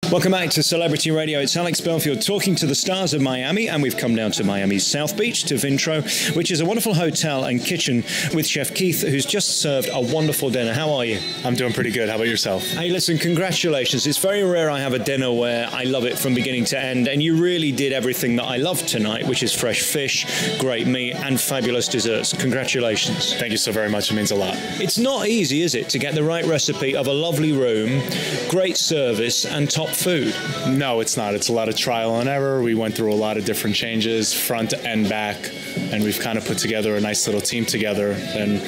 Welcome back to Celebrity Radio. It's Alex Belfield talking to the stars of Miami, and we've come down to Miami's South Beach, to Vintro, which is a wonderful hotel and kitchen with Chef Keith, who's just served a wonderful dinner. How are you? I'm doing pretty good. How about yourself? Hey, listen, congratulations. It's very rare I have a dinner where I love it from beginning to end, and you really did everything that I love tonight, which is fresh fish, great meat, and fabulous desserts. Congratulations. Thank you so very much. It means a lot. It's not easy, is it, to get the right recipe of a lovely room, great service, and top food? No, it's not. It's a lot of trial and error. We went through a lot of different changes, front and back, and we've kind of put together a nice little team together, and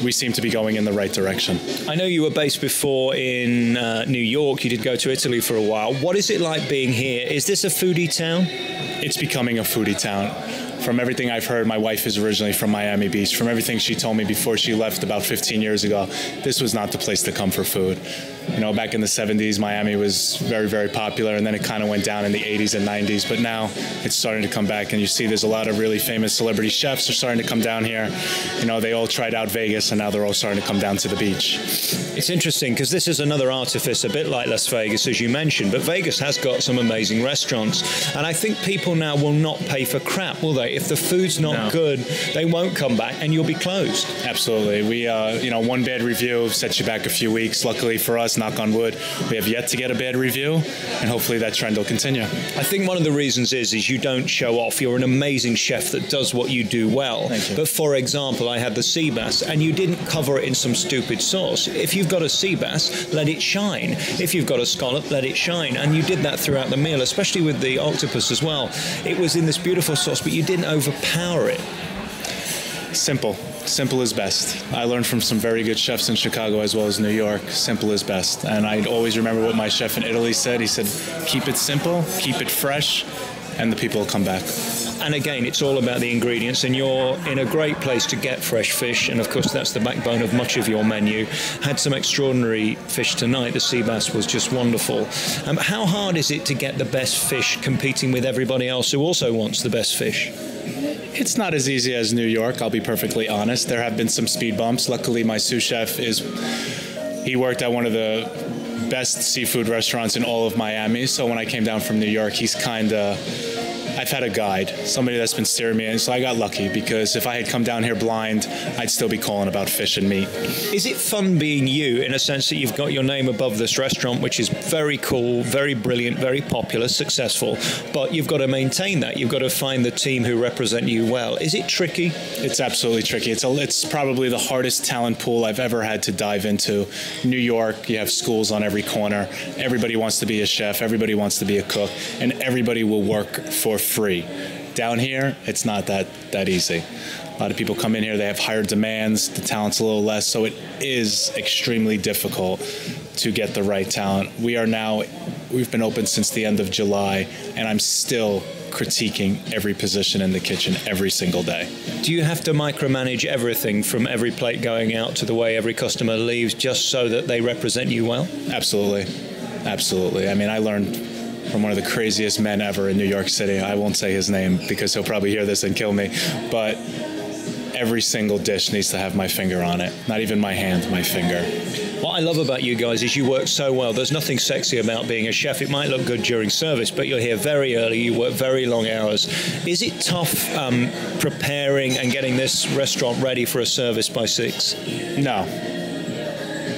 we seem to be going in the right direction. I know you were based before in New York. You did go to Italy for a while. What is it like being here? Is this a foodie town? It's becoming a foodie town. From everything I've heard, my wife is originally from Miami Beach. From everything she told me before she left about 15 years ago, this was not the place to come for food. You know, back in the 70s, Miami was very, very popular, and then it kind of went down in the 80s and 90s. But now it's starting to come back, and you see there's a lot of really famous celebrity chefs are starting to come down here. You know, they all tried out Vegas, and now they're all starting to come down to the beach. It's interesting because this is another artifice, a bit like Las Vegas, as you mentioned, but Vegas has got some amazing restaurants. And I think people now will not pay for crap, will they? If the food's not good, they won't come back, and you'll be closed. Absolutely. We, you know, one bad review sets you back a few weeks. Luckily for us, knock on wood, we have yet to get a bad review, and hopefully that trend will continue. I think one of the reasons is you don't show off. You're an amazing chef that does what you do well. Thank you. But for example, I had the sea bass, and you didn't cover it in some stupid sauce. If you've got a sea bass, let it shine. If you've got a scallop, let it shine. And you did that throughout the meal, especially with the octopus as well. It was in this beautiful sauce, but you didn't overpower it. Simple. Simple is best. I learned from some very good chefs in Chicago as well as New York. Simple is best. And I always remember what my chef in Italy said. He said, keep it simple, keep it fresh, and the people will come back. And again, it's all about the ingredients, and you're in a great place to get fresh fish, and of course that's the backbone of much of your menu. Had some extraordinary fish tonight. The sea bass was just wonderful. How hard is it to get the best fish competing with everybody else who also wants the best fish? It's not as easy as New York, I'll be perfectly honest. There have been some speed bumps. Luckily, my sous chef he worked at one of the best seafood restaurants in all of Miami. So when I came down from New York, I've had a guide, somebody that's been steering me, and so I got lucky, because if I had come down here blind, I'd still be calling about fish and meat. Is it fun being you, in a sense that you've got your name above this restaurant, which is very cool, very brilliant, very popular, successful, but you've got to maintain that. You've got to find the team who represent you well. Is it tricky? It's absolutely tricky. It's probably the hardest talent pool I've ever had to dive into. New York, you have schools on every corner. Everybody wants to be a chef. Everybody wants to be a cook, and everybody will work for free. Down here, it's not that easy. A lot of people come in here, they have higher demands, the talent's a little less, so it is extremely difficult to get the right talent. We've been open since the end of July, and I'm still critiquing every position in the kitchen every single day. Do you have to micromanage everything, from every plate going out to the way every customer leaves, just so that they represent you well? Absolutely. Absolutely. I mean, I learned from one of the craziest men ever in New York City. I won't say his name because he'll probably hear this and kill me, but every single dish needs to have my finger on it. Not even my hand, my finger. What I love about you guys is you work so well. There's nothing sexy about being a chef. It might look good during service, but you're here very early. You work very long hours. Is it tough preparing and getting this restaurant ready for a service by 6?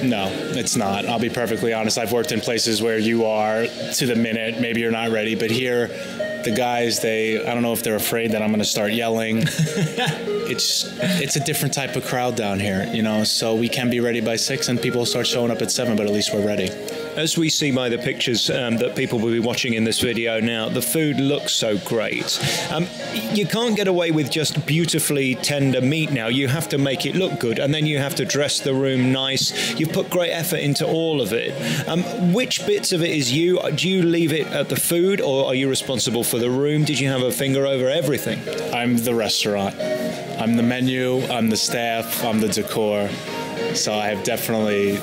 No, it's not. I'll be perfectly honest. I've worked in places where you are to the minute. Maybe you're not ready, but here, the guys, I don't know if they're afraid that I'm going to start yelling. It's a different type of crowd down here, you know, so we can be ready by 6 and people start showing up at 7, but at least we're ready. As we see by the pictures that people will be watching in this video now, the food looks so great. You can't get away with just beautifully tender meat now. You have to make it look good, and then you have to dress the room nice. You've put great effort into all of it. Which bits of it is you? Do you leave it at the food, or are you responsible for the room? Did you have a finger over everything? I'm the restaurant. I'm the menu, I'm the staff, I'm the decor. So I have definitely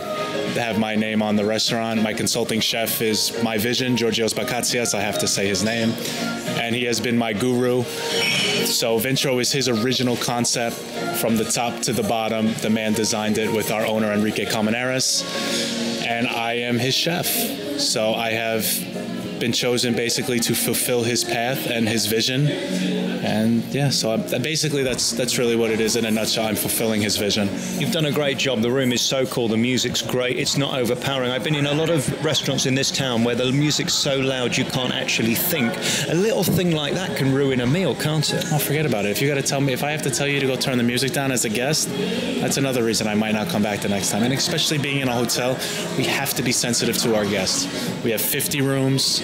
have my name on the restaurant. My consulting chef is my vision, Georgios Bakatsias. I have to say his name. And he has been my guru. So Vintro is his original concept from the top to the bottom. The man designed it with our owner, Enrique Colmenares. And I am his chef. So I have been chosen basically to fulfill his path and his vision. And yeah, so basically that's really what it is in a nutshell. I'm fulfilling his vision. You've done a great job. The room is so cool. The music's great. It's not overpowering. I've been in a lot of restaurants in this town where the music's so loud you can't actually think. A little thing like that can ruin a meal, can't it? Oh, forget about it. If you got to tell me, if I have to tell you to go turn the music down as a guest, that's another reason I might not come back the next time. And especially being in a hotel, we have to be sensitive to our guests. We have 50 rooms.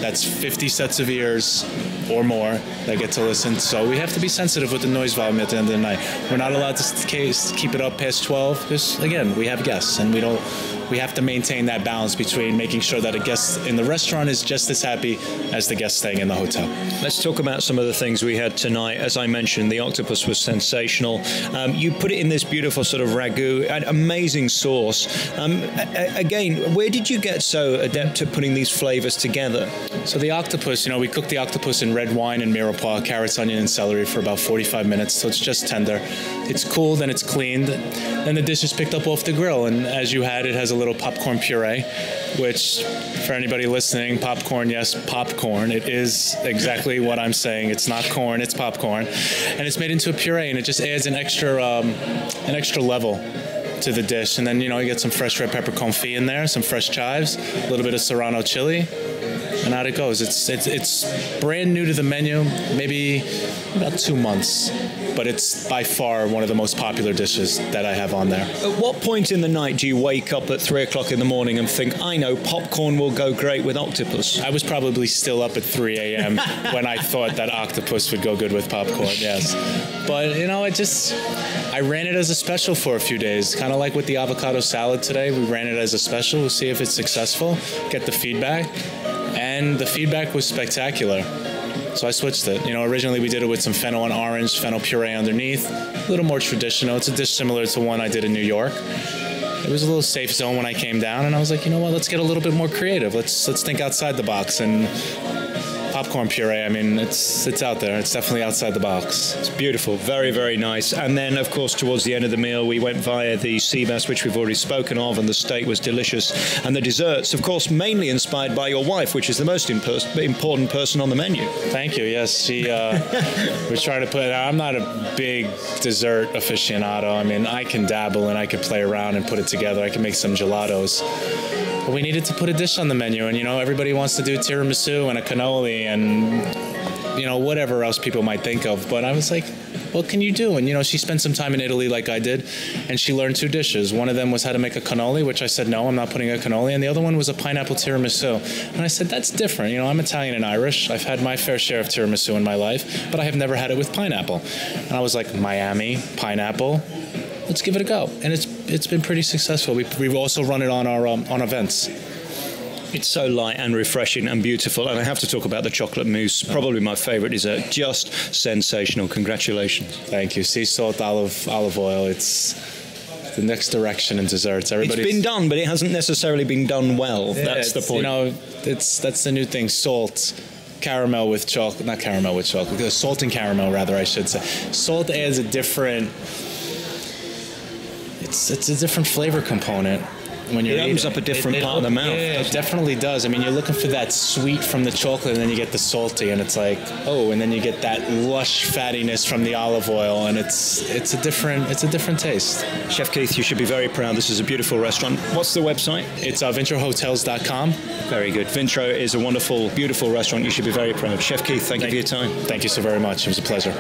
That's 50 sets of ears or more that get to listen. So we have to be sensitive with the noise volume at the end of the night. We're not allowed to keep it up past 12 because, again, we have guests and we have to maintain that balance between making sure that a guest in the restaurant is just as happy as the guest staying in the hotel. Let's talk about some of the things we had tonight. As I mentioned, the octopus was sensational. You put it in this beautiful sort of ragu, an amazing sauce. Again, where did you get so adept at putting these flavors together? So the octopus, we cooked the octopus in red wine and mirepoix, carrots, onion, and celery for about 45 minutes, so it's just tender. It's cooled and it's cleaned. Then the dish is picked up off the grill, and as you had, it has a little popcorn puree, which, for anybody listening, popcorn, yes, popcorn. It is exactly what I'm saying. It's not corn, it's popcorn. And it's made into a puree, and it just adds an extra level to the dish. And then, you get some fresh red pepper confit in there, some fresh chives, a little bit of serrano chili, and out it goes. It's brand new to the menu, maybe about 2 months, but it's by far one of the most popular dishes that I have on there. At what point in the night do you wake up at 3 o'clock in the morning and think, I know, popcorn will go great with octopus? I was probably still up at 3 a.m. when I thought that octopus would go good with popcorn, yes. But, I ran it as a special for a few days, kind of like with the avocado salad today. We ran it as a special. We'll see if it's successful, get the feedback. And the feedback was spectacular. So I switched it. Originally we did it with some fennel and orange, fennel puree underneath. A little more traditional. It's a dish similar to one I did in New York. It was a little safe zone when I came down, and I was like, let's get a little bit more creative. Let's think outside the box. And popcorn puree, it's out there. It's definitely outside the box. It's beautiful. Very, very nice. And then, of course, towards the end of the meal, we went via the sea bass, which we've already spoken of, and the steak was delicious. And the desserts, of course, mainly inspired by your wife, which is the most important person on the menu. Thank you. Yes, she was trying to put... I'm not a big dessert aficionado. I can dabble and I can play around and put it together. I can make some gelatos. But we needed to put a dish on the menu, and everybody wants to do tiramisu and a cannoli and whatever else people might think of. But I was like, what can you do? And she spent some time in Italy like I did, and she learned 2 dishes. One of them was how to make a cannoli, which I said, no, I'm not putting a cannoli. And the other one was a pineapple tiramisu. And I said, that's different. I'm Italian and Irish. I've had my fair share of tiramisu in my life, but I have never had it with pineapple. And I was like, Miami, pineapple. Let's give it a go. And it's been pretty successful. We've also run it on our on events. It's so light and refreshing and beautiful. And I have to talk about the chocolate mousse, probably my favorite dessert. Just sensational. Congratulations. Thank you. Sea salt, olive oil. It's the next direction in desserts. It's been done, but it hasn't necessarily been done well. Yeah, that's the point. That's the new thing. Salt. Caramel with chocolate. Not caramel with chocolate. Salt and caramel, rather, I should say. Salt adds a different... It's a different flavor component when you're eating. It opens up a different part of the mouth. Yeah, it definitely does. You're looking for that sweet from the chocolate, and then you get the salty, and it's like, and then you get that lush fattiness from the olive oil, and it's a different taste. Chef Keith, you should be very proud. This is a beautiful restaurant. What's the website? It's vintrohotels.com. Very good. Vintro is a wonderful, beautiful restaurant. You should be very proud. Chef Keith, thank you for your time. Thank you so very much. It was a pleasure.